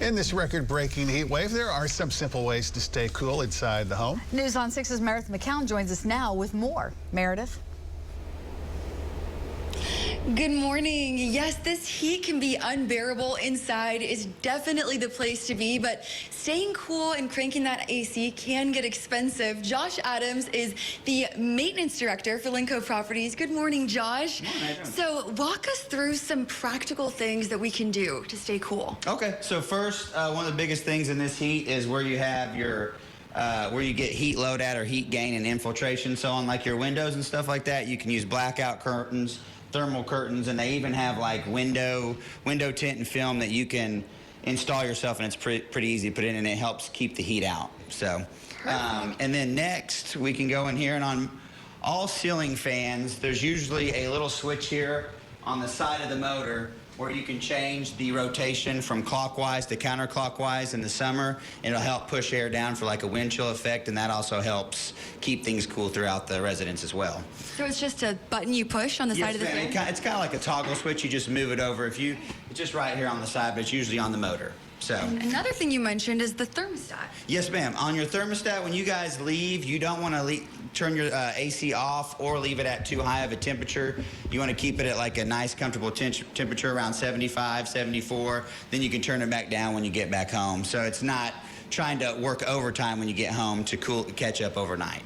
In this record-breaking heat wave, there are some simple ways to stay cool inside the home. News on 6's Meredith McCown joins us now with more. Meredith? Good morning. Yes, this heat can be unbearable inside. Is definitely the place to be, but staying cool and cranking that AC can get expensive. Josh Adams is the maintenance director for Linco Properties. Good morning, Josh. Good morning. So walk us through some practical things that we can do to stay cool. Okay, so first, one of the biggest things in this heat is where you have your where you get heat load at, or heat gain and infiltration. So on like your windows and stuff like that, you can use blackout curtains, thermal curtains, and they even have like window tint and film that you can install yourself, and it's pretty easy to put in, and it helps keep the heat out. So and then next we can go in here, and on all ceiling fans there's usually a little switch here on the side of the motor where you can change the rotation from clockwise to counterclockwise in the summer. It'll help push air down for like a wind chill effect, and that also helps keep things cool throughout the residence as well. So it's just a button you push on the side of the fan? It's kind of like a toggle switch. You just move it over. It's just right here on the side, but it's usually on the motor. So another thing you mentioned is the thermostat. Yes, ma'am. On your thermostat, when you guys leave, you don't want to turn your AC off or leave it at too high of a temperature. You want to keep it at like a nice, comfortable temperature around 75, 74. Then you can turn it back down when you get back home. So it's not trying to work overtime when you get home to catch up overnight.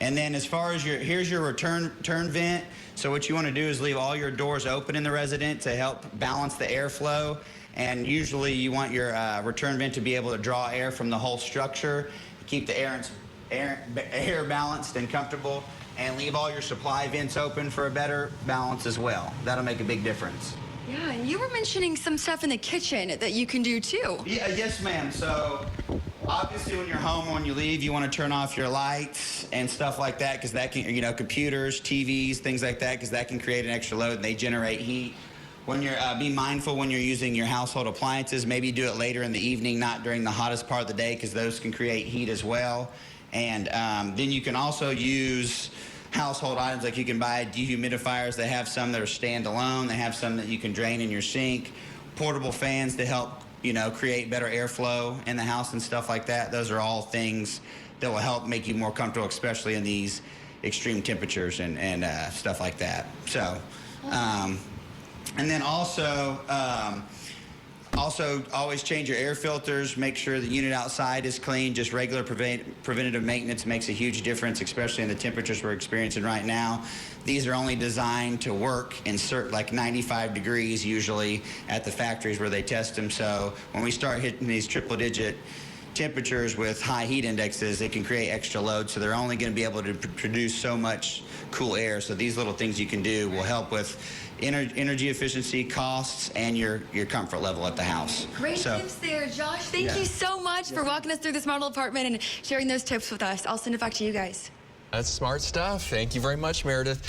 And then as far as here's your return vent. So what you want to do is leave all your doors open in the residence to help balance the airflow. And usually you want your return vent to be able to draw air from the whole structure, keep the air balanced and comfortable, and leave all your supply vents open for a better balance as well. That'll make a big difference. Yeah, and you were mentioning some stuff in the kitchen that you can do too. Yeah, yes, ma'am. So obviously when you're home, when you leave, you want to turn off your lights and stuff like that, because that can, computers, TVs, things like that, because that can create an extra load and they generate heat. When you're, be mindful when you're using your household appliances. Maybe do it later in the evening, not during the hottest part of the day, because those can create heat as well. And then you can also use household items, like you can buy dehumidifiers. They have some that are standalone. They have some that you can drain in your sink. Portable fans to help, create better airflow in the house and stuff like that. Those are all things that will help make you more comfortable, especially in these extreme temperatures and stuff like that. So. And then also always change your air filters. Make sure the unit outside is clean. Just regular preventative maintenance makes a huge difference, especially in the temperatures we're experiencing right now. These are only designed to work in like 95 degrees usually at the factories where they test them. So when we start hitting these triple-digit temperatures with high heat indexes, it can create extra load, so they're only going to be able to produce so much cool air. So these little things you can do will help with energy efficiency, costs, and your comfort level at the house. Great tips there, Josh. Thank you so much for walking us through this model apartment and sharing those tips with us. I'll send it back to you guys. That's smart stuff. Thank you very much, Meredith.